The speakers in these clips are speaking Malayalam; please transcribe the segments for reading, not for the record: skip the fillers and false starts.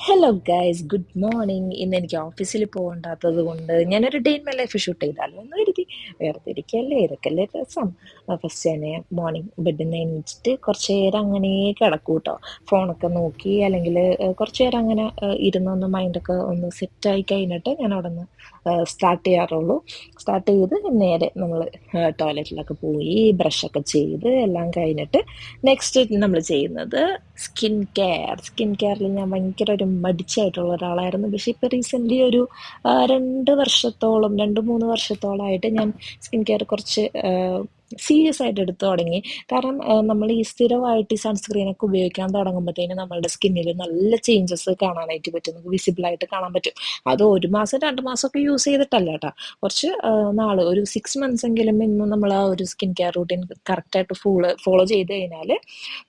Hello guys, good morning. ഇന്ന് എനിക്ക് ഓഫീസിൽ പോകണ്ടാത്തത് കൊണ്ട് ഞാനൊരു day in my life shoot ചെയ്താലോ എന്ന് കരുതി. വേറെ ഇരിക്കല്ലേ, ഇതൊക്കെയല്ലേ രസം. ഫസ്റ്റ് തന്നെ മോർണിംഗ് ബെഡിൽ നിന്ന് എണീച്ചിട്ട് കുറച്ച് നേരം അങ്ങനെ കിടക്കും കേട്ടോ. ഫോണൊക്കെ നോക്കി അല്ലെങ്കിൽ കുറച്ച് നേരം അങ്ങനെ ഇരുന്നൊന്ന് മൈൻഡൊക്കെ ഒന്ന് സെറ്റായി കഴിഞ്ഞിട്ട് ഞാൻ അവിടെ നിന്ന് സ്റ്റാർട്ട് ചെയ്യാറുള്ളൂ. സ്റ്റാർട്ട് ചെയ്ത് നേരെ നമ്മൾ ടോയ്ലറ്റിലൊക്കെ പോയി ബ്രഷൊക്കെ ചെയ്ത് എല്ലാം കഴിഞ്ഞിട്ട് നെക്സ്റ്റ് നമ്മൾ ചെയ്യുന്നത് സ്കിൻ കെയറിൽ ഞാൻ ഭയങ്കര ഒരു മടിച്ചായിട്ടുള്ള ഒരാളായിരുന്നു. പക്ഷെ ഇപ്പം റീസെൻ്റ്ലി ഒരു 2 വർഷത്തോളം 2-3 വർഷത്തോളമായിട്ട് ഞാൻ സ്കിൻ കെയർ കുറച്ച് സീരിയസ് ആയിട്ട് എടുത്തു തുടങ്ങി. കാരണം നമ്മൾ ഈ സ്ഥിരമായിട്ട് ഈ സൺസ്ക്രീനൊക്കെ ഉപയോഗിക്കാൻ തുടങ്ങുമ്പോഴത്തേനും നമ്മളുടെ സ്കിന്നിൽ നല്ല ചേഞ്ചസ് കാണാനായിട്ട് പറ്റും, നമുക്ക് വിസിബിളായിട്ട് കാണാൻ പറ്റും. അത് 1 മാസം 2 മാസമൊക്കെ യൂസ് ചെയ്തിട്ടല്ല കേട്ടോ, കുറച്ച് നാൾ, ഒരു 6 മന്ത്സ് എങ്കിലും ഇന്നും നമ്മൾ ആ ഒരു സ്കിൻ കെയർ റൂട്ടീൻ കറക്റ്റായിട്ട് ഫോളോ ചെയ്ത് കഴിഞ്ഞാൽ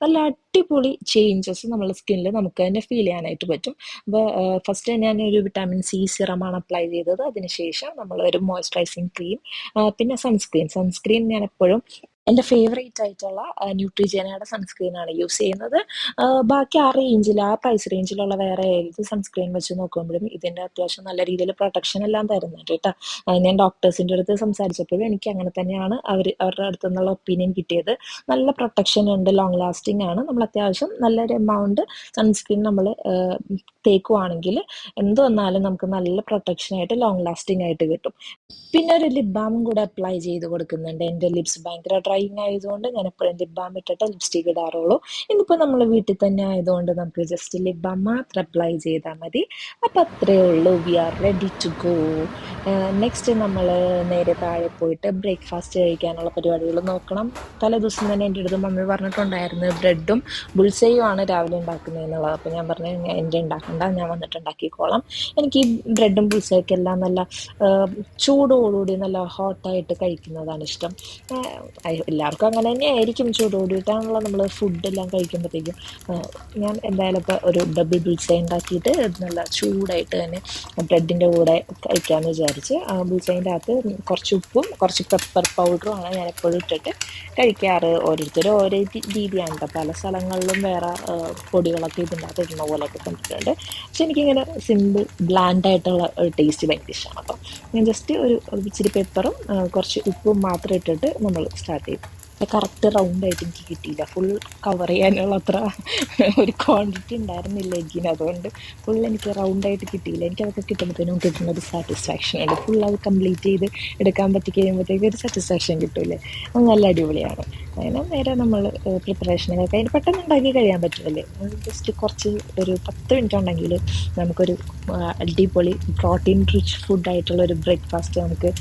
നല്ല അടിപൊളി ചേഞ്ചസ് നമ്മളെ സ്കിന്നിൽ നമുക്ക് തന്നെ ഫീൽ ചെയ്യാനായിട്ട് പറ്റും. അപ്പോൾ ഫസ്റ്റ് ഞാനൊരു വിറ്റാമിൻ സി സിറമാണ് അപ്ലൈ ചെയ്തത്. അതിനുശേഷം നമ്മളൊരു മോയ്സ്ചറൈസിങ് ക്രീം, പിന്നെ സൺസ്ക്രീൻ ഞാൻ എപ്പോഴും എൻ്റെ ഫേവറേറ്റ് ആയിട്ടുള്ള ന്യൂട്രിജനയുടെ സൺസ്ക്രീനാണ് യൂസ് ചെയ്യുന്നത്. ബാക്കി ആ പ്രൈസ് റേഞ്ചിലുള്ള വേറെ ഏത് സൺസ്ക്രീൻ വെച്ച് നോക്കുമ്പോഴും ഇതിൻ്റെ അത്യാവശ്യം നല്ല രീതിയിൽ പ്രൊട്ടക്ഷൻ എല്ലാം തരുന്നുണ്ട് കേട്ടോ. ഞാൻ ഡോക്ടേഴ്സിൻ്റെ അടുത്ത് സംസാരിച്ചപ്പോഴും എനിക്ക് അങ്ങനെ തന്നെയാണ് അവരുടെ അടുത്തു നിന്നുള്ള ഒപ്പീനിയൻ കിട്ടിയത്. നല്ല പ്രൊട്ടക്ഷൻ ഉണ്ട്, ലോങ് ലാസ്റ്റിംഗ് ആണ്. നമ്മൾ അത്യാവശ്യം നല്ലൊരു എമൗണ്ട് സൺസ്ക്രീൻ നമ്മൾ തേക്കുവാണെങ്കിൽ എന്ത് വന്നാലും നമുക്ക് നല്ല പ്രൊട്ടക്ഷനായിട്ട് ലോങ് ലാസ്റ്റിംഗ് ആയിട്ട് കിട്ടും. പിന്നെ ഒരു ലിപ് ബാമും കൂടെ അപ്ലൈ ചെയ്ത് കൊടുക്കുന്നുണ്ട്. എൻ്റെ ലിപ്സ് ഭയങ്കര ഡ്രൈയിങ് ആയതുകൊണ്ട് ഞാൻ എപ്പോഴും ലിപ് ബാം ഇട്ടിട്ട് ലിപ്സ്റ്റിക് ഇടാറുള്ളൂ. ഇന്നിപ്പോൾ നമ്മൾ വീട്ടിൽ തന്നെ ആയതുകൊണ്ട് നമുക്ക് ജസ്റ്റ് ലിപ് ബാം മാത്രം അപ്ലൈ ചെയ്താൽ മതി. അപ്പം അത്രയേ ഉള്ളൂ, we are ready to go. Next നമ്മൾ നേരെ താഴെ പോയിട്ട് ബ്രേക്ക്ഫാസ്റ്റ് കഴിക്കാനുള്ള പരിപാടികൾ നോക്കണം. തലേ ദിവസം തന്നെ എൻ്റെ അടുത്ത് മമ്മി പറഞ്ഞിട്ടുണ്ടായിരുന്നു ബ്രെഡും ബുൾസയും ആണ് രാവിലെ ഉണ്ടാക്കുന്നതെന്നുള്ളത്. അപ്പോൾ ഞാൻ പറഞ്ഞു എൻ്റെ ഉണ്ടാക്കണ്ട, ഞാൻ വന്നിട്ട് ഉണ്ടാക്കിക്കോളാം. എനിക്ക് ഈ ബ്രെഡും ബുൾസയൊക്കെ എല്ലാം നല്ല ചൂടോടുകൂടി നല്ല ഹോട്ടായിട്ട് കഴിക്കുന്നതാണ് ഇഷ്ടം. എല്ലാവർക്കും അങ്ങനെ തന്നെ ആയിരിക്കും, ചൂടോടിയിട്ടാണല്ലോ നമ്മൾ ഫുഡെല്ലാം കഴിക്കുമ്പോഴത്തേക്കും. ഞാൻ എന്തായാലും ഇപ്പോൾ ഒരു ഡബിൾ ബുൾസൈ ഉണ്ടാക്കിയിട്ട് നല്ല ചൂടായിട്ട് തന്നെ ബ്രെഡിൻ്റെ കൂടെ കഴിക്കാമെന്ന് വിചാരിച്ച് ബുൾസൈൻ്റെ അകത്ത് കുറച്ച് ഉപ്പും കുറച്ച് പെപ്പർ പൗഡറുമാണ് ഞാൻ എപ്പോഴും ഇട്ടിട്ട് കഴിക്കാറ്. ഓരോരുത്തരും ഓരോ രീതിയാണ് കേട്ടോ, പല സ്ഥലങ്ങളിലും വേറെ പൊടികളൊക്കെ ഇതിൻ്റെ അകത്ത് ഇടുന്ന പോലെയൊക്കെ കണ്ടിട്ടുണ്ട്. പക്ഷെ എനിക്കിങ്ങനെ സിമ്പിൾ ബ്ലാൻഡായിട്ടുള്ള ഒരു ടേസ്റ്റ് ഭയങ്കര ഇഷ്ടമാണ്. അപ്പം ഞാൻ ജസ്റ്റ് ഒരു ഇച്ചിരി പെപ്പറും കുറച്ച് ഉപ്പും മാത്രം ഇട്ടിട്ട് നമ്മൾ സ്റ്റാർട്ട് ചെയ്തു. കറക്റ്റ് റൗണ്ടായിട്ട് എനിക്ക് കിട്ടിയില്ല, ഫുൾ കവർ ചെയ്യാനുള്ള അത്ര ഒരു ക്വാണ്ടിറ്റി ഉണ്ടായിരുന്നില്ല എഗ്ഗിന്, അതുകൊണ്ട് ഫുൾ എനിക്ക് റൗണ്ടായിട്ട് കിട്ടിയില്ല. എനിക്കതൊക്കെ കിട്ടുമ്പോഴത്തേനും കിട്ടുന്ന ഒരു സാറ്റിസ്ഫാക്ഷൻ ഉണ്ട്. ഫുൾ അത് കംപ്ലീറ്റ് ചെയ്ത് എടുക്കാൻ പറ്റി കഴിയുമ്പോഴത്തേക്ക് ഒരു സാറ്റിസ്ഫാക്ഷൻ കിട്ടില്ലേ, അത് നല്ല അടിപൊളിയാണ്. അങ്ങനെ നേരെ നമ്മൾ പ്രിപ്പറേഷനൊക്കെ കഴിഞ്ഞ് പെട്ടെന്ന് ഉണ്ടാക്കി കഴിയാൻ പറ്റുമല്ലേ. ജസ്റ്റ് കുറച്ച് ഒരു 10 മിനിറ്റ് ഉണ്ടെങ്കിൽ നമുക്കൊരു അടിപൊളി പ്രോട്ടീൻ റിച്ച് ഫുഡായിട്ടുള്ള ഒരു ബ്രേക്ക്ഫാസ്റ്റ് നമുക്ക്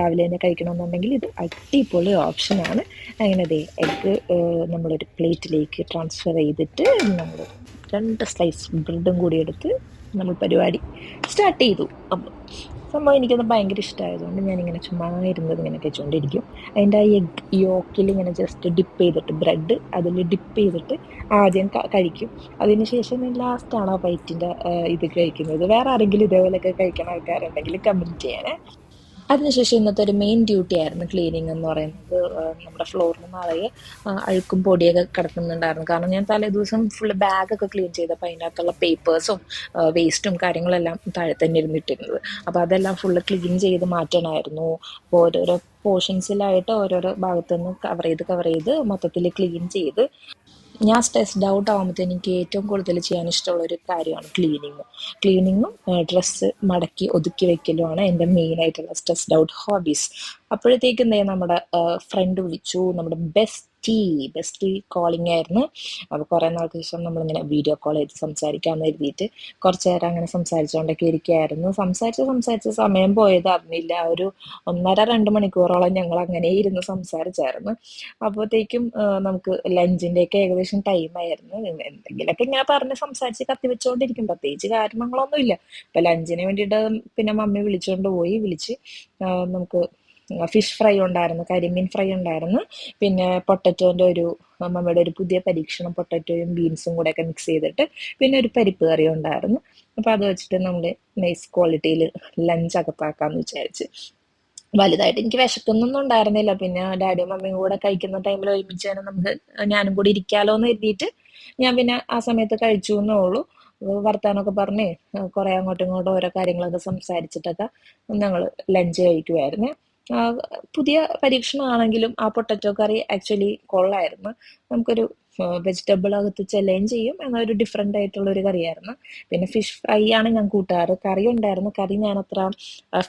രാവിലെ തന്നെ കഴിക്കണമെന്നുണ്ടെങ്കിൽ ഇത് അടിപൊളി ഓപ്ഷനാണ്. അങ്ങനെ ദേ എഗ്ഗ് നമ്മളൊരു പ്ലേറ്റിലേക്ക് ട്രാൻസ്ഫർ ചെയ്തിട്ട് നമ്മൾ 2 സ്ലൈസ് ബ്രെഡും കൂടി എടുത്ത് നമ്മൾ പരിപാടി സ്റ്റാർട്ട് ചെയ്തു. അപ്പം സംഭവം എനിക്കത് ഭയങ്കര ഇഷ്ടമായതുകൊണ്ട് ഞാനിങ്ങനെ ചുമ്മാ ഇരുന്നത് ഇങ്ങനെ കഴിച്ചുകൊണ്ടിരിക്കും. അതിൻ്റെ ആ എഗ് യോക്കിൽ ഇങ്ങനെ ജസ്റ്റ് ഡിപ്പ് ചെയ്തിട്ട് ബ്രെഡ് അതിൽ ഡിപ്പ് ചെയ്തിട്ട് ആദ്യം കഴിക്കും. അതിന് ശേഷം ഞാൻ ലാസ്റ്റാണ് ആ ബൈറ്റിൻ്റെ ഇത് കഴിക്കുന്നത്. വേറെ ആരെങ്കിലും ഇതേപോലെയൊക്കെ കഴിക്കുന്ന ആൾക്കാരുണ്ടെങ്കിൽ കമൻറ്റ് ചെയ്യണേ. അതിനുശേഷം ഇന്നത്തെ ഒരു മെയിൻ ഡ്യൂട്ടി ആയിരുന്നു ക്ലീനിങ് എന്ന് പറയുന്നത്. നമ്മുടെ ഫ്ലോറിൽ നിറയെ അഴുക്കും പൊടിയൊക്കെ കിടക്കുന്നുണ്ടായിരുന്നു. കാരണം ഞാൻ തലേ ദിവസം ഫുള്ള് ബാഗൊക്കെ ക്ലീൻ ചെയ്തപ്പോൾ അതിനകത്തുള്ള പേപ്പേഴ്സും വേസ്റ്റും കാര്യങ്ങളെല്ലാം താഴെ തന്നെ ഇരുന്നിട്ടിരുന്നത്. അപ്പോൾ അതെല്ലാം ഫുള്ള് ക്ലീൻ ചെയ്ത് മാറ്റണമായിരുന്നു. അപ്പോൾ ഓരോരോ പോർഷൻസിലായിട്ട് ഓരോരോ ഭാഗത്തു നിന്ന് കവർ ചെയ്ത് മൊത്തത്തിൽ ക്ലീൻ ചെയ്ത് ഞാൻ സ്ട്രെസ്ഡ് ഔട്ട് ആകുമ്പോഴത്തേനും എനിക്ക് ഏറ്റവും കൂടുതൽ ചെയ്യാൻ ഇഷ്ടമുള്ള ഒരു കാര്യമാണ് ക്ലീനിങ്ങും ഡ്രസ്സ് മടക്കി ഒതുക്കി വെക്കലുമാണ് എൻ്റെ മെയിനായിട്ടുള്ള സ്ട്രെസ്ഡ് ഔട്ട് ഹോബീസ്. അപ്പോഴത്തേക്കും നമ്മുടെ ഫ്രണ്ട് വിളിച്ചു, നമ്മുടെ ബെസ്റ്റി കോളിംഗ് ആയിരുന്നു. അപ്പോൾ കുറേ നാൾക്ക് ശേഷം നമ്മളിങ്ങനെ വീഡിയോ കോൾ ചെയ്ത് സംസാരിക്കാമെന്ന് കരുതിയിട്ട് കുറച്ച് നേരം അങ്ങനെ സംസാരിച്ചുകൊണ്ടൊക്കെ ഇരിക്കുകയായിരുന്നു. സംസാരിച്ച് സമയം പോയത് അറിഞ്ഞില്ല. ഒരു 1.5-2 മണിക്കൂറോളം ഞങ്ങൾ അങ്ങനെ ഇരുന്ന് സംസാരിച്ചായിരുന്നു. അപ്പോഴത്തേക്കും നമുക്ക് ലഞ്ചിൻ്റെയൊക്കെ ഏകദേശം ടൈമായിരുന്നു. എന്തെങ്കിലുമൊക്കെ ഇങ്ങനെ പറഞ്ഞ് സംസാരിച്ച് കത്തി വെച്ചുകൊണ്ടിരിക്കും, പ്രത്യേകിച്ച് കാരണങ്ങളൊന്നുമില്ല. ഇപ്പം ലഞ്ചിന് വേണ്ടിയിട്ട് പിന്നെ മമ്മി വിളിച്ചുകൊണ്ട് പോയി. നമുക്ക് ഫിഷ് ഫ്രൈ ഉണ്ടായിരുന്നു, കരിമീൻ ഫ്രൈ ഉണ്ടായിരുന്നു. പിന്നെ പൊട്ടറ്റോൻ്റെ മമ്മിയുടെ ഒരു പുതിയ പരീക്ഷണം, പൊട്ടറ്റോയും ബീൻസും കൂടെയൊക്കെ മിക്സ് ചെയ്തിട്ട് പിന്നെ ഒരു പരിപ്പ് കറി ഉണ്ടായിരുന്നു. അപ്പോൾ അത് വെച്ചിട്ട് നമ്മൾ നൈസ് ക്വാളിറ്റിയിൽ ലഞ്ച് അകത്താക്കാമെന്ന് വിചാരിച്ച്. വലുതായിട്ട് എനിക്ക് വിശക്കുന്നൊന്നും ഉണ്ടായിരുന്നില്ല. പിന്നെ ഡാഡിയും മമ്മിയും കൂടെ കഴിക്കുന്ന ടൈമിൽ ഒരുമിച്ച് തന്നെ ഞാനും കൂടി ഇരിക്കാലോ എന്ന് കരുതിയിട്ട് ഞാൻ പിന്നെ ആ സമയത്ത് കഴിച്ചു എന്നേ ഉള്ളൂ. വർത്താനമൊക്കെ പറഞ്ഞ് കുറെ അങ്ങോട്ടും ഇങ്ങോട്ടും ഓരോ കാര്യങ്ങളൊക്കെ സംസാരിച്ചിട്ടൊക്കെ ഞങ്ങൾ ലഞ്ച് കഴിക്കുമായിരുന്നു. പുതിയ പരീക്ഷണമാണെങ്കിലും ആ പൊട്ടറ്റോ കറി ആക്ച്വലി കൊള്ളായിരുന്നു. നമുക്കൊരു വെജിറ്റബിൾ അകത്ത് ചെല്ലുകയും ചെയ്യും, എന്നൊരു ഡിഫറെൻ്റ് ആയിട്ടുള്ള ഒരു കറിയായിരുന്നു. പിന്നെ ഫിഷ് ഫ്രൈ ആണ് ഞാൻ കൂട്ടാറ്. കറി ഉണ്ടായിരുന്നു, കറി ഞാൻ അത്ര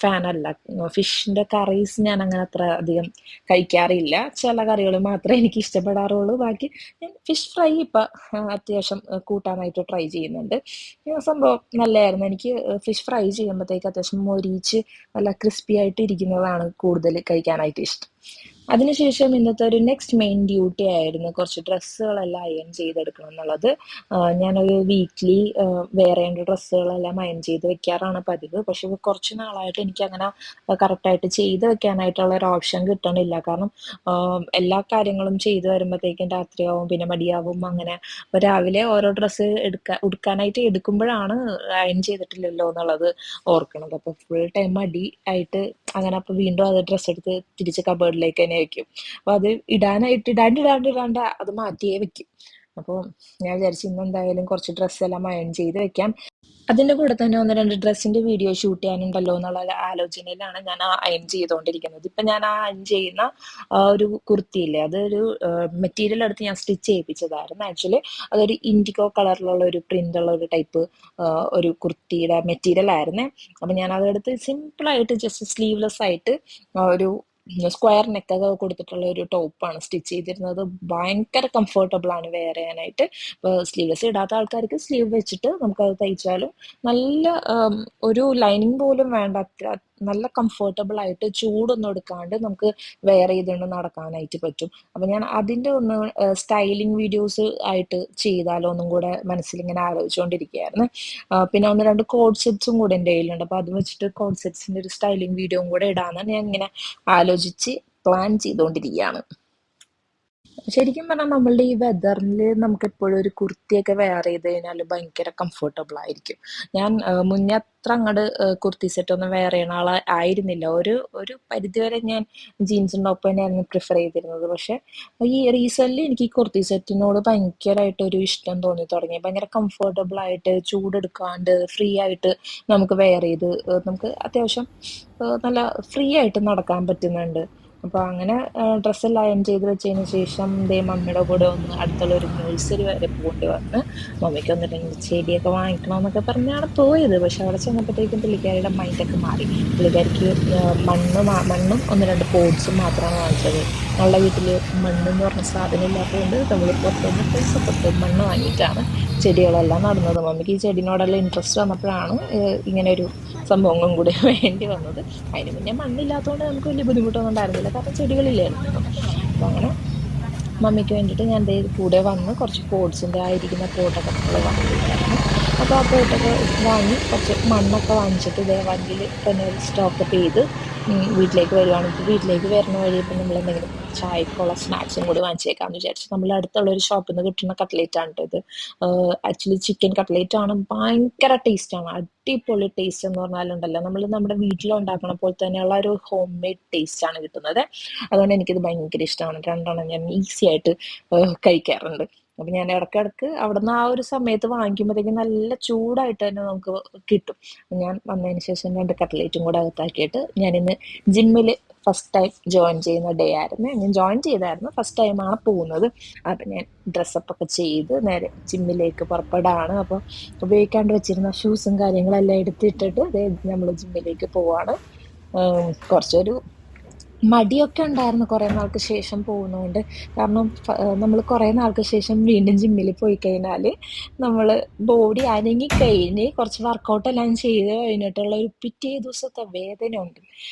ഫാൻ അല്ല. ഫിഷിന്റെ കറീസ് ഞാൻ അങ്ങനെ അത്ര അധികം കഴിക്കാറില്ല. ചില കറികൾ മാത്രമേ എനിക്ക് ഇഷ്ടപ്പെടാറുള്ളൂ. ബാക്കി ഞാൻ ഫിഷ് ഫ്രൈ ഇപ്പം അത്യാവശ്യം കൂട്ടാനായിട്ട് ട്രൈ ചെയ്യുന്നുണ്ട്. സംഭവം നല്ലതായിരുന്നു. എനിക്ക് ഫിഷ് ഫ്രൈ ചെയ്യുമ്പോഴത്തേക്ക് അത്യാവശ്യം മൊരിച്ച് നല്ല ക്രിസ്പി ആയിട്ട് ഇരിക്കുന്നതാണ് കൂടുതൽ കഴിക്കാനായിട്ട് ഇഷ്ടം. അതിനുശേഷം ഇന്നത്തെ ഒരു നെക്സ്റ്റ് മെയിൻ ഡ്യൂട്ടി ആയിരുന്നു കുറച്ച് ഡ്രസ്സുകളെല്ലാം അയൺ ചെയ്തെടുക്കണം എന്നുള്ളത്. ഞാനൊരു വീക്ക്ലി വേറെ ഡ്രസ്സുകളെല്ലാം അയൺ ചെയ്ത് വെക്കാറാണ് പതിവ്. പക്ഷെ കുറച്ച് നാളായിട്ട് എനിക്ക് അങ്ങനെ കറക്റ്റായിട്ട് ചെയ്ത് വെക്കാനായിട്ടുള്ള ഒരു ഓപ്ഷൻ കിട്ടണില്ല. കാരണം എല്ലാ കാര്യങ്ങളും ചെയ്തു വരുമ്പോഴത്തേക്കും രാത്രിയാവും, പിന്നെ മടിയാവും. അങ്ങനെ അപ്പോൾ രാവിലെ ഓരോ ഡ്രസ്സ് ഉടുക്കാനായിട്ട് എടുക്കുമ്പോഴാണ് അയൺ ചെയ്തിട്ടില്ലല്ലോ എന്നുള്ളത് ഓർക്കണത്. അപ്പോൾ ഫുൾ ടൈം മടി ആയിട്ട് അങ്ങനെ അപ്പോൾ വീണ്ടും അത് ഡ്രസ്സ് എടുത്ത് തിരിച്ച് കബേർഡിലേക്ക് തന്നെ വെക്കും. അപ്പോൾ അത് ഇടാണ്ട് അത് മാറ്റിയേ വെക്കും. അപ്പോൾ ഞാൻ വിചാരിച്ചു ഇന്ന് എന്തായാലും കുറച്ച് ഡ്രസ്സെല്ലാം അയൺ ചെയ്ത് വെക്കാം. അതിൻ്റെ കൂടെ തന്നെ 1-2 ഡ്രസ്സിൻ്റെ വീഡിയോ ഷൂട്ട് ചെയ്യാനുണ്ടല്ലോ എന്നുള്ള ആലോചനയിലാണ് ഞാൻ അയൺ ചെയ്തുകൊണ്ടിരിക്കുന്നത്. ഇപ്പം ഞാൻ അയൺ ചെയ്യുന്ന ഒരു കുർത്തിയില്ലേ, അതൊരു മെറ്റീരിയൽ എടുത്ത് ഞാൻ സ്റ്റിച്ച് ചെയ്യിപ്പിച്ചതായിരുന്നു. ആക്ച്വലി അതൊരു ഇൻഡിഗോ കളറിലുള്ള ഒരു പ്രിന്റ് ഉള്ള ഒരു ടൈപ്പ് ഒരു കുർത്തിയുടെ മെറ്റീരിയൽ ആയിരുന്നേ. അപ്പം ഞാൻ അതെടുത്ത് സിമ്പിളായിട്ട് ജസ്റ്റ് സ്ലീവ്ലെസ് ആയിട്ട് ഒരു സ്ക്വയർ നെക്കൊക്കെ കൊടുത്തിട്ടുള്ള ഒരു ടോപ്പാണ് സ്റ്റിച്ച് ചെയ്തിരുന്നത്. ഭയങ്കര കംഫർട്ടബിൾ ആണ് വെയർ ചെയ്യാനായിട്ട്. ഇപ്പോൾ സ്ലീവ്ലെസ് ഇടാത്ത ആൾക്കാർക്ക് സ്ലീവ് വെച്ചിട്ട് നമുക്കത് തയ്ച്ചാലും നല്ല ഒരു ലൈനിങ് പോലും വേണ്ട, നല്ല കംഫർട്ടബിൾ ആയിട്ട് ചൂടൊന്നും എടുക്കാണ്ട് നമുക്ക് വെയർ ചെയ്തുകൊണ്ട് നടക്കാനായിട്ട് പറ്റും. അപ്പം ഞാൻ അതിൻ്റെ ഒന്ന് സ്റ്റൈലിംഗ് വീഡിയോസ് ആയിട്ട് ചെയ്താലോ എന്നും കൂടെ മനസ്സിലിങ്ങനെ ആലോചിച്ചുകൊണ്ടിരിക്കുകയായിരുന്നു. പിന്നെ 1-2 കോഡ് സെറ്റ്സും കൂടെ എൻ്റെ കയ്യിലുണ്ട്. അപ്പോൾ അത് വെച്ചിട്ട് കോഡ് സെറ്റ്സിൻ്റെ ഒരു സ്റ്റൈലിംഗ് വീഡിയോയും കൂടെ ഇടാമെന്ന് ഞാൻ ഇങ്ങനെ ആലോചിച്ച് പ്ലാൻ ചെയ്തുകൊണ്ടിരിക്കുകയാണ്. ശരിക്കും പറഞ്ഞാൽ നമ്മളുടെ ഈ വെതറിൽ നമുക്ക് എപ്പോഴും ഒരു കുർത്തിയൊക്കെ വെയർ ചെയ്ത് കഴിഞ്ഞാൽ ഭയങ്കര കംഫർട്ടബിൾ ആയിരിക്കും. ഞാൻ മുന്നേ അത്ര അങ്ങോട്ട് കുർത്തി സെറ്റൊന്നും വെയർ ചെയ്യണ ആയിരുന്നില്ല. ഒരു ഒരു പരിധിവരെ ഞാൻ ജീൻസിൻ്റെ ഒപ്പം തന്നെയായിരുന്നു പ്രിഫർ ചെയ്തിരുന്നത്. പക്ഷെ ഈ റീസെൻ്റ്ലി എനിക്ക് ഈ കുർത്തി സെറ്റിനോട് ഭയങ്കരമായിട്ടൊരു ഇഷ്ടം തോന്നി തുടങ്ങി. ഭയങ്കര കംഫർട്ടബിൾ ആയിട്ട് ചൂടെടുക്കാണ്ട് ഫ്രീ ആയിട്ട് നമുക്ക് വെയർ ചെയ്ത് നമുക്ക് അത്യാവശ്യം നല്ല ഫ്രീ ആയിട്ട് നടക്കാൻ പറ്റുന്നുണ്ട്. അപ്പോൾ അങ്ങനെ ഡ്രസ്സെല്ലാം അയൺ ചെയ്ത് വെച്ചതിന് ശേഷം ദേ മമ്മിയുടെ കൂടെ ഒന്ന് അടുത്തുള്ള ഒരു നഴ്സറി വരെ പോകേണ്ടി വന്ന്. മമ്മിക്ക് ഒന്നില്ലെങ്കിൽ ചെടിയൊക്കെ വാങ്ങിക്കണമെന്നൊക്കെ പറഞ്ഞാണ് പോയത്. പക്ഷെ അവിടെ ചെന്നപ്പോഴത്തേക്കും പുള്ളിക്കാരിയുടെ മൈൻഡൊക്കെ മാറി. പുള്ളിക്കാരിക്ക് മണ്ണും 1-2 പോട്ട്സും മാത്രമാണ് വാങ്ങിച്ചത്. ഞങ്ങളുടെ വീട്ടിൽ മണ്ണെന്ന് പറഞ്ഞ സാധനം ഇല്ലാത്തതുകൊണ്ട് നമ്മൾ പുറത്തുനിന്ന് പൈസ കൊടുത്ത് മണ്ണ് വാങ്ങിയിട്ടാണ് ചെടികളെല്ലാം നടുന്നത്. മമ്മിക്ക് ഈ ചെടിനോടെല്ലാം ഇൻട്രസ്റ്റ് വന്നപ്പോഴാണ് ഇങ്ങനെ ഒരു സംഭവങ്ങളും കൂടി വേണ്ടി വന്നത്. അതിന് മുന്നേ മണ്ണില്ലാത്തതുകൊണ്ട് നമുക്ക് വലിയ ബുദ്ധിമുട്ടൊന്നും ഉണ്ടായിരുന്നില്ല, കാരണം ചെടികളില്ലായിരുന്നു. അപ്പോൾ അങ്ങനെ മമ്മിക്ക് വേണ്ടിയിട്ട് ഞാൻ ദേ കൂടെ വന്ന് കുറച്ച് പോട്ട്സിൻ്റെ ആയിരിക്കുന്ന പോട്ടൊക്കെ നമ്മൾ വാങ്ങിയിട്ടുണ്ടായിരുന്നു. അപ്പോൾ ആ പോട്ടൊക്കെ വാങ്ങി കുറച്ച് മണ്ണൊക്കെ വാങ്ങിച്ചിട്ട് ഇതേ വണ്ടിയിൽ തന്നെ സ്റ്റോക്കപ്പ് ചെയ്ത് വീട്ടിലേക്ക് വരുവാണ്. ഇപ്പോൾ വീട്ടിലേക്ക് വരുന്ന വഴി ഇപ്പം നമ്മൾ എന്തെങ്കിലും ചായക്കുള്ള സ്നാക്സും കൂടി വാങ്ങിച്ചേക്കാമെന്ന് വിചാരിച്ചു. നമ്മൾ അടുത്തുള്ള ഒരു ഷോപ്പിൽ നിന്ന് കിട്ടുന്ന കട്ട്ലേറ്റാണ് ഇത്. ആക്ച്വലി ചിക്കൻ കട്ട്ലേറ്റ് ആണ്, ഭയങ്കര ടേസ്റ്റാണ്. അടിപൊളി ടേസ്റ്റ് എന്ന് പറഞ്ഞാലുണ്ടല്ലോ, നമ്മൾ നമ്മുടെ വീട്ടിലുണ്ടാക്കണ പോലെ തന്നെയുള്ള ഒരു ഹോം മെയ്ഡ് ടേസ്റ്റ് ആണ് കിട്ടുന്നത്. അതുകൊണ്ട് എനിക്കിത് ഭയങ്കര ഇഷ്ടമാണ്. 2 ഞാൻ ഈസി ആയിട്ട് കഴിക്കാറുണ്ട്. അപ്പം ഞാൻ ഇടയ്ക്കിടയ്ക്ക് അവിടെ നിന്ന് ആ ഒരു സമയത്ത് വാങ്ങിക്കുമ്പോഴത്തേക്കും നല്ല ചൂടായിട്ട് തന്നെ നമുക്ക് കിട്ടും. ഞാൻ വന്നതിന് ശേഷം 2 കട്ട്ലേറ്റും കൂടെ അകത്താക്കിയിട്ട് ഞാനിന്ന് ജിമ്മിൽ ഫസ്റ്റ് ടൈം ജോയിൻ ചെയ്യുന്ന ഡേ ആയിരുന്നു. ഞാൻ ജോയിൻ ചെയ്തായിരുന്നു, ഫസ്റ്റ് ടൈമാണ് പോകുന്നത്. അപ്പം ഞാൻ ഡ്രസ്സപ്പൊക്കെ ചെയ്ത് നേരെ ജിമ്മിലേക്ക് പുറപ്പെടാണ്. അപ്പോൾ ഉപയോഗിക്കാണ്ട് വെച്ചിരുന്ന ഷൂസും കാര്യങ്ങളെല്ലാം എടുത്തിട്ടിട്ട് നമ്മൾ ജിമ്മിലേക്ക് പോവാണ്. കുറച്ചൊരു മടിയൊക്കെ ഉണ്ടായിരുന്നു കുറേ നാൾക്ക് ശേഷം പോകുന്നതുകൊണ്ട്. കാരണം നമ്മൾ കുറേ നാൾക്ക് ശേഷം വീണ്ടും ജിമ്മിൽ പോയി കഴിഞ്ഞാൽ നമ്മൾ ബോഡി അനങ്ങി കഴിഞ്ഞ് കുറച്ച് വർക്കൗട്ടെല്ലാം ചെയ്ത് കഴിഞ്ഞിട്ടുള്ള ഒരു പിറ്റേ ദിവസത്തെ വേദന ഉണ്ട്,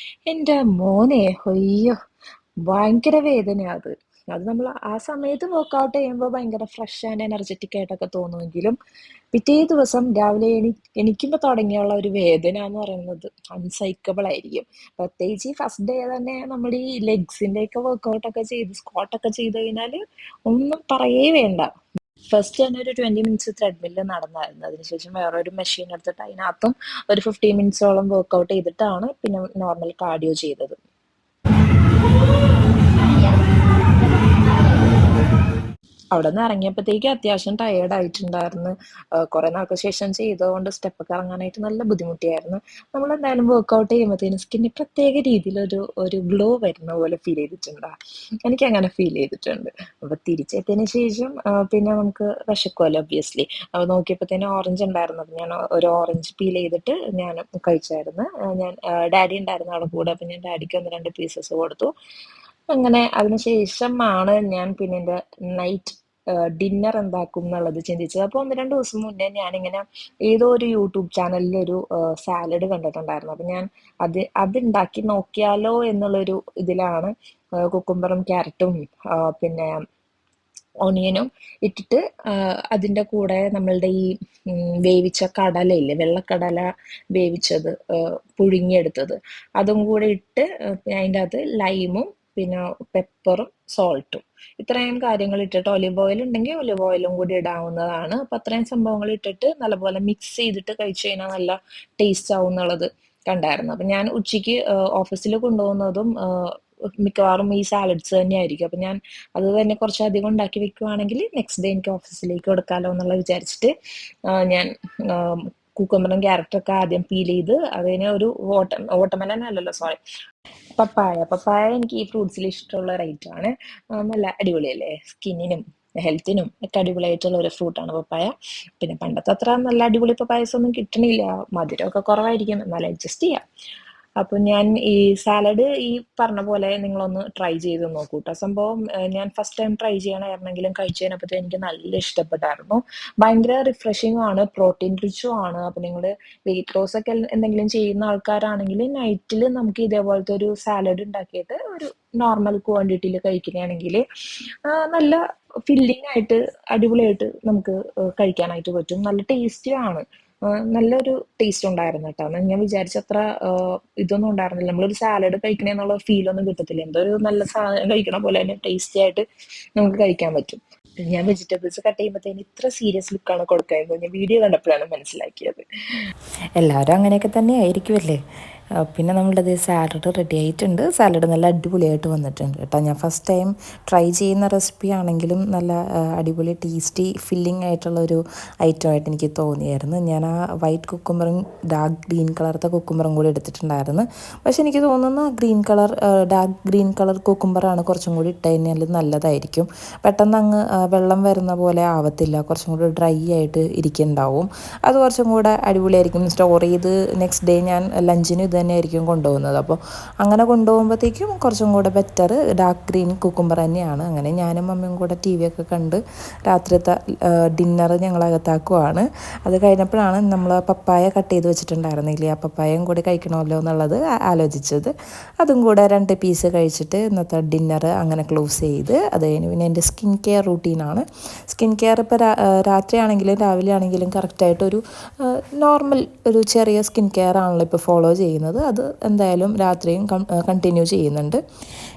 എൻ്റെ മോനെ, അയ്യോ ഭയങ്കര വേദനയാണ് അത്. അത് നമ്മൾ ആ സമയത്ത് വർക്കൗട്ട് ചെയ്യുമ്പോൾ ഭയങ്കര ഫ്രഷ് ആൻഡ് എനർജറ്റിക് ആയിട്ടൊക്കെ തോന്നുമെങ്കിലും പിറ്റേ ദിവസം രാവിലെ എണീക്കുമ്പോൾ തുടങ്ങിയുള്ള ഒരു വേദന എന്ന് പറയുന്നത് അൺസൈക്കബിൾ ആയിരിക്കും. പ്രത്യേകിച്ച് ഈ ഫസ്റ്റ് ഡേ തന്നെ നമ്മൾ ഈ ലെഗ്സിൻ്റെ ഒക്കെ വർക്കൗട്ടൊക്കെ ചെയ്ത് സ്ക്വാട്ടൊക്കെ ചെയ്ത് കഴിഞ്ഞാൽ ഒന്നും പറയേ വേണ്ട. ഫസ്റ്റ് ഞാൻ ഒരു 20 മിനിറ്റ്സ് ത്രെഡ്മില്ല് നടന്നായിരുന്നു. അതിനുശേഷം വേറൊരു മെഷീൻ എടുത്തിട്ട് അതിനകത്തും ഒരു 15 മിനിറ്റ്സോളം വർക്കൗട്ട് ചെയ്തിട്ടാണ് പിന്നെ നോർമൽ കാർഡിയോ ചെയ്തത്. അവിടെ നിന്ന് ഇറങ്ങിയപ്പോഴത്തേക്ക് അത്യാവശ്യം ടയേർഡ് ആയിട്ടുണ്ടായിരുന്നു. കുറെ നാൾക്ക് ശേഷം ചെയ്തതുകൊണ്ട് സ്റ്റെപ്പൊക്കെ ഇറങ്ങാനായിട്ട് നല്ല ബുദ്ധിമുട്ടിയായിരുന്നു. നമ്മളെന്തായാലും വർക്കൗട്ട് ചെയ്യുമ്പോഴത്തേനും സ്കിന്നിൽ പ്രത്യേക രീതിയിലൊരു ഒരു ഗ്ലോ വരുന്ന പോലെ ഫീൽ ചെയ്തിട്ടുണ്ടാ. എനിക്കങ്ങനെ ഫീൽ ചെയ്തിട്ടുണ്ട്. അപ്പൊ തിരിച്ചെത്തിയതിന് ശേഷം പിന്നെ നമുക്ക് വിശക്കുമല്ലോ ഒബ്വിയസ്ലി. അപ്പൊ നോക്കിയപ്പോഴത്തേനും ഓറഞ്ച് ഉണ്ടായിരുന്നു. അപ്പൊ ഞാൻ ഒരു ഓറഞ്ച് പീൽ ചെയ്തിട്ട് ഞാൻ കഴിച്ചായിരുന്നു. ഞാൻ ഡാഡി ഉണ്ടായിരുന്നു അവിടെ കൂടെ. അപ്പൊ ഞാൻ ഡാഡിക്ക് 1-2 പീസസ് കൊടുത്തു. അങ്ങനെ അതിനുശേഷമാണ് ഞാൻ പിന്നെ എൻ്റെ നൈറ്റ് ഡിന്നർ എന്താക്കും എന്നുള്ളത് ചിന്തിച്ചത്. അപ്പോൾ 1-2 ദിവസം മുന്നേ ഞാനിങ്ങനെ ഏതോ ഒരു യൂട്യൂബ് ചാനലിൽ ഒരു സാലഡ് കണ്ടിട്ടുണ്ടായിരുന്നു. അപ്പം ഞാൻ അതുണ്ടാക്കി നോക്കിയാലോ എന്നുള്ളൊരു ഇതിലാണ് കുക്കുംബറും ക്യാരറ്റും പിന്നെ ഓണിയനും ഇട്ടിട്ട് അതിൻ്റെ കൂടെ നമ്മളുടെ ഈ വേവിച്ച കടലയില്ലേ, വെള്ളക്കടല വേവിച്ചത്, പുഴുങ്ങിയെടുത്തത്, അതും കൂടെ ഇട്ട് അതിൻ്റെ അകത്ത് ലൈമും പിന്നെ പെപ്പറും സോൾട്ടും ഇത്രയും കാര്യങ്ങൾ ഇട്ടിട്ട്, ഒലിവ് ഓയിൽ ഉണ്ടെങ്കിൽ ഒലിവ് ഓയിലും കൂടി ഇടാവുന്നതാണ്. അപ്പം അത്രയും സംഭവങ്ങൾ ഇട്ടിട്ട് നല്ലപോലെ മിക്സ് ചെയ്തിട്ട് കഴിച്ചു കഴിഞ്ഞാൽ നല്ല ടേസ്റ്റ് ആവും എന്നുള്ളത് കണ്ടായിരുന്നു. അപ്പം ഞാൻ ഉച്ചയ്ക്ക് ഓഫീസിൽ കൊണ്ടുപോകുന്നതും മിക്കവാറും ഈ സാലഡ്സ് തന്നെയായിരിക്കും. അപ്പം ഞാൻ അത് തന്നെ കുറച്ചധികം ഉണ്ടാക്കി വെക്കുവാണെങ്കിൽ നെക്സ്റ്റ് ഡേ എനിക്ക് ഓഫീസിലേക്ക് കൊടുക്കാമല്ലോ എന്നുള്ള വിചാരിച്ചിട്ട് ഞാൻ കുക്കുമ്പറും ക്യാരറ്റൊക്കെ ആദ്യം പീൽ ചെയ്ത് അതിന് ഒരു വാട്ടർമെലൻ അല്ലല്ലോ, സോറി, പപ്പായ എനിക്ക് ഈ ഫ്രൂട്ട്സിൽ ഇഷ്ടമുള്ള ഒരു ഐറ്റമാണ്. നല്ല അടിപൊളിയല്ലേ, സ്കിന്നിനും ഹെൽത്തിനും ഒക്കെ അടിപൊളിയായിട്ടുള്ള ഒരു ഫ്രൂട്ടാണ് പപ്പായ. പിന്നെ പണ്ടത്തെ അത്ര നല്ല അടിപൊളി പപ്പായസം ഒന്നും കിട്ടണില്ല, മധുരമൊക്കെ കുറവായിരിക്കും, എന്നാലും അഡ്ജസ്റ്റ് ചെയ്യാം. അപ്പം ഞാൻ ഈ സാലഡ് ഈ പറഞ്ഞ പോലെ നിങ്ങളൊന്ന് ട്രൈ ചെയ്ത് നോക്കൂ കേട്ടോ. സംഭവം ഞാൻ ഫസ്റ്റ് ടൈം ട്രൈ ചെയ്യണമായിരുന്നെങ്കിലും കഴിച്ചു കഴിഞ്ഞപ്പോഴത്തേ എനിക്ക് നല്ല ഇഷ്ടപ്പെട്ടായിരുന്നു. ഭയങ്കര റിഫ്രഷിങ്ങും ആണ്, പ്രോട്ടീൻ റിച്ചും ആണ്. അപ്പം നിങ്ങൾ വെയിറ്റ് ലോസ് ഒക്കെ എന്തെങ്കിലും ചെയ്യുന്ന ആൾക്കാരാണെങ്കിൽ നൈറ്റിൽ നമുക്ക് ഇതേപോലത്തെ ഒരു സാലഡ് ഉണ്ടാക്കിയിട്ട് ഒരു നോർമൽ ക്വാണ്ടിറ്റിയിൽ കഴിക്കുകയാണെങ്കിൽ നല്ല ഫില്ലിംഗ് ആയിട്ട് അടിപൊളിയായിട്ട് നമുക്ക് കഴിക്കാനായിട്ട് പറ്റും. നല്ല ടേസ്റ്റിയാണ്. നല്ലൊരു ടേസ്റ്റ് ഉണ്ടായിരുന്നു കേട്ടോ. ഞാൻ വിചാരിച്ചത്ര ഇതൊന്നും ഉണ്ടായിരുന്നില്ല. നമ്മളൊരു സാലഡ് കഴിക്കണേന്നുള്ള ഫീലൊന്നും കിട്ടത്തില്ല. എന്തോ ഒരു നല്ല സാധനം കഴിക്കണ പോലെ തന്നെ ടേസ്റ്റി ആയിട്ട് നമുക്ക് കഴിക്കാൻ പറ്റും. ഞാൻ വെജിറ്റബിൾസ് കട്ട് ചെയ്യുമ്പോഴത്തേന് ഇത്ര സീരിയസ് ലുക്കാണ് കൊടുക്കുന്നത് ഞാൻ വീഡിയോ കണ്ടപ്പോഴാണ് മനസ്സിലാക്കിയത്. എല്ലാവരും അങ്ങനെയൊക്കെ തന്നെ ആയിരിക്കുമല്ലേ. പിന്നെ നമ്മളുടെ സാലഡ് റെഡി ആയിട്ടുണ്ട്. സാലഡ് നല്ല അടിപൊളിയായിട്ട് വന്നിട്ടുണ്ട് കേട്ടോ. ഞാൻ ഫസ്റ്റ് ടൈം ട്രൈ ചെയ്യുന്ന റെസിപ്പി ആണെങ്കിലും നല്ല അടിപൊളി ടേസ്റ്റി ഫില്ലിംഗ് ആയിട്ടുള്ളൊരു ഐറ്റമായിട്ട് എനിക്ക് തോന്നിയായിരുന്നു. ഞാൻ ആ വൈറ്റ് കുക്കുംബറും ഡാർക്ക് ഗ്രീൻ കളറത്തെ കുക്കുംബറും കൂടി എടുത്തിട്ടുണ്ടായിരുന്നു. പക്ഷെ എനിക്ക് തോന്നുന്നു ഡാർക്ക് ഗ്രീൻ കളർ കുക്കുംബറാണ് കുറച്ചും കൂടി ഇട്ട് കഴിഞ്ഞാൽ നല്ലതായിരിക്കും. പെട്ടെന്ന് അങ്ങ് വെള്ളം വരുന്ന പോലെ ആവത്തില്ല, കുറച്ചും കൂടി ഡ്രൈ ആയിട്ട് ഇരിക്കുന്നുണ്ടാവും. അത് കുറച്ചും കൂടെ അടിപൊളിയായിരിക്കും. സ്റ്റോർ ചെയ്ത് നെക്സ്റ്റ് ഡേ ഞാൻ ലഞ്ചിന് ഇത് തന്നെയായിരിക്കും കൊണ്ടുപോകുന്നത്. അപ്പോൾ അങ്ങനെ കൊണ്ടുപോകുമ്പോഴത്തേക്കും കുറച്ചും കൂടെ ബെറ്റർ ഡാർക്ക് ഗ്രീൻ കുക്കുംബർ തന്നെയാണ്. അങ്ങനെ ഞാനും മമ്മിയും കൂടെ ടി വി ഒക്കെ കണ്ട് രാത്രിത്തെ ഡിന്നർ ഞങ്ങളകത്താക്കുവാണ്. അത് കഴിഞ്ഞപ്പോഴാണ് നമ്മൾ പപ്പായ കട്ട് ചെയ്ത് വെച്ചിട്ടുണ്ടായിരുന്നില്ലേ, ആ പപ്പായയും കൂടി കഴിക്കണമല്ലോ എന്നുള്ളത് ആലോചിച്ചത്. അതും കൂടെ 2 പീസ് കഴിച്ചിട്ട് ഇന്നത്തെ ഡിന്നർ അങ്ങനെ ക്ലോസ് ചെയ്ത് അത് കഴിഞ്ഞ് പിന്നെ എൻ്റെ സ്കിൻ കെയർ റൂട്ടീനാണ്. സ്കിൻ കെയർ ഇപ്പോൾ രാത്രി ആണെങ്കിലും രാവിലെ ആണെങ്കിലും കറക്റ്റായിട്ടൊരു നോർമൽ ഒരു ചെറിയ സ്കിൻ കെയർ ആണല്ലോ ഇപ്പോൾ ഫോളോ ചെയ്യുന്നത്. അത് എന്തായാലും രാത്രിയും കണ്ടിന്യൂ ചെയ്യുന്നുണ്ട്.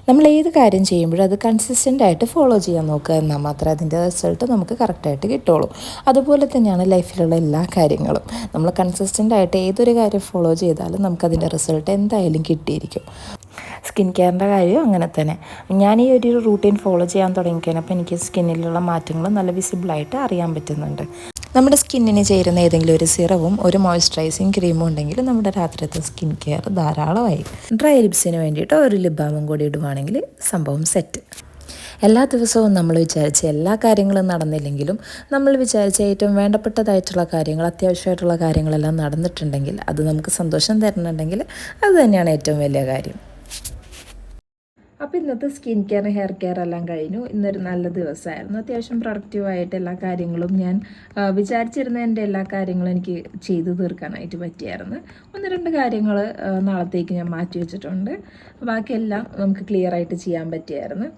നമ്മൾ ഏത് കാര്യം ചെയ്യുമ്പോഴും അത് കൺസിസ്റ്റൻ്റ് ആയിട്ട് ഫോളോ ചെയ്യാൻ നോക്കുക, എന്നാൽ മാത്രമേ അതിൻ്റെ റിസൾട്ട് നമുക്ക് കറക്റ്റായിട്ട് കിട്ടുള്ളൂ. അതുപോലെ തന്നെയാണ് ലൈഫിലുള്ള എല്ലാ കാര്യങ്ങളും. നമ്മൾ കൺസിസ്റ്റൻ്റ് ആയിട്ട് ഏതൊരു കാര്യം ഫോളോ ചെയ്താലും നമുക്കതിൻ്റെ റിസൾട്ട് എന്തായാലും കിട്ടിയിരിക്കും. സ്കിൻ കെയറിൻ്റെ കാര്യം അങ്ങനെ തന്നെ. ഞാൻ ഈ ഒരു റൂട്ടീൻ ഫോളോ ചെയ്യാൻ തുടങ്ങിക്കഴിഞ്ഞപ്പോൾ എനിക്ക് സ്കിന്നിലുള്ള മാറ്റങ്ങൾ നല്ല വിസിബിളായിട്ട് അറിയാൻ പറ്റുന്നുണ്ട്. നമ്മുടെ സ്കിന്നിന് ചേരുന്ന ഏതെങ്കിലും ഒരു സിറവും ഒരു മോയ്സ്ചറൈസിങ് ക്രീമും ഉണ്ടെങ്കിൽ നമ്മുടെ രാത്രിയത്തെ സ്കിൻ കെയർ ധാരാളമായി. ഡ്രൈ ലിപ്സിന് വേണ്ടിയിട്ട് ഒരു ലിപ് ബാമും കൂടി ഇടുവാണെങ്കിൽ സംഭവം സെറ്റ്. എല്ലാ ദിവസവും നമ്മൾ വിചാരിച്ച എല്ലാ കാര്യങ്ങളും നടന്നില്ലെങ്കിലും നമ്മൾ വിചാരിച്ച ഏറ്റവും വേണ്ടപ്പെട്ടതായിട്ടുള്ള കാര്യങ്ങൾ, അത്യാവശ്യമായിട്ടുള്ള കാര്യങ്ങളെല്ലാം നടന്നിട്ടുണ്ടെങ്കിൽ, അത് നമുക്ക് സന്തോഷം തരുന്നുണ്ടെങ്കിൽ അത് തന്നെയാണ് ഏറ്റവും വലിയ കാര്യം. അപ്പോൾ ഇന്നത്തെ സ്കിൻ കെയർ ഹെയർ കെയർ എല്ലാം കഴിഞ്ഞു. ഇന്നൊരു നല്ല ദിവസമായിരുന്നു. അത്യാവശ്യം പ്രൊഡക്റ്റീവായിട്ട് എല്ലാ കാര്യങ്ങളും ഞാൻ വിചാരിച്ചിരുന്ന എൻ്റെ എല്ലാ കാര്യങ്ങളും എനിക്ക് ചെയ്തു തീർക്കാനായിട്ട് പറ്റിയായിരുന്നു. 1-2 കാര്യങ്ങൾ നാളത്തേക്ക് ഞാൻ മാറ്റി വെച്ചിട്ടുണ്ട്. ബാക്കിയെല്ലാം നമുക്ക് ക്ലിയർ ആയിട്ട് ചെയ്യാൻ പറ്റിയായിരുന്നു.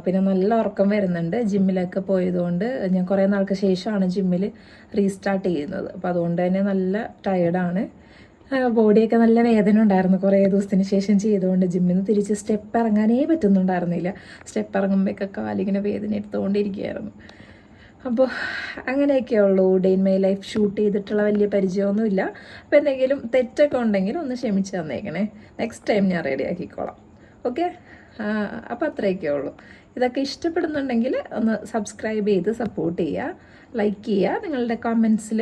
പിന്നെ നല്ല ഉറക്കം വരുന്നുണ്ട്. ജിമ്മിലൊക്കെ പോയതുകൊണ്ട് ഞാൻ കുറേ നാൾക്ക് ശേഷമാണ് ജിമ്മിൽ റീസ്റ്റാർട്ട് ചെയ്യുന്നത്. അപ്പോൾ അതുകൊണ്ട് തന്നെ നല്ല ടയേർഡാണ്. ബോഡിയൊക്കെ നല്ല വേദന ഉണ്ടായിരുന്നു കുറേ ദിവസത്തിന് ശേഷം ചെയ്തുകൊണ്ട്. ജിമ്മിൽ നിന്ന് തിരിച്ച് സ്റ്റെപ്പ് ഇറങ്ങാനേ പറ്റുന്നുണ്ടായിരുന്നില്ല. സ്റ്റെപ്പ് ഇറങ്ങുമ്പോഴൊക്കെ കാലിങ്ങനെ വേദന എടുത്തുകൊണ്ടിരിക്കുകയായിരുന്നു. അപ്പോൾ അങ്ങനെയൊക്കെ ഉള്ളൂ. Day in my life shoot ചെയ്തിട്ടുള്ള വലിയ പരിചയമൊന്നുമില്ല. അപ്പോൾ എന്തെങ്കിലും തെറ്റൊക്കെ ഉണ്ടെങ്കിൽ ഒന്ന് ക്ഷമിച്ച് തന്നേക്കണേ. നെക്സ്റ്റ് ടൈം ഞാൻ റെഡി ആക്കിക്കോളാം. ഓക്കെ, അപ്പോൾ അത്രയൊക്കെ ഉള്ളൂ. ഇതൊക്കെ ഇഷ്ടപ്പെടുന്നുണ്ടെങ്കിൽ ഒന്ന് സബ്സ്ക്രൈബ് ചെയ്ത് സപ്പോർട്ട് ചെയ്യുക, ലൈക്ക് ചെയ്യുക. നിങ്ങളുടെ കമൻസിൽ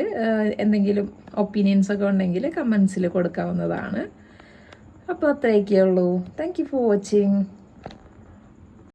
എന്തെങ്കിലും ഒപ്പീനിയൻസൊക്കെ ഉണ്ടെങ്കിൽ കമൻസിൽ കൊടുക്കാവുന്നതാണ്. അപ്പോൾ അത്രയൊക്കെ ഉള്ളൂ. Thank you for watching.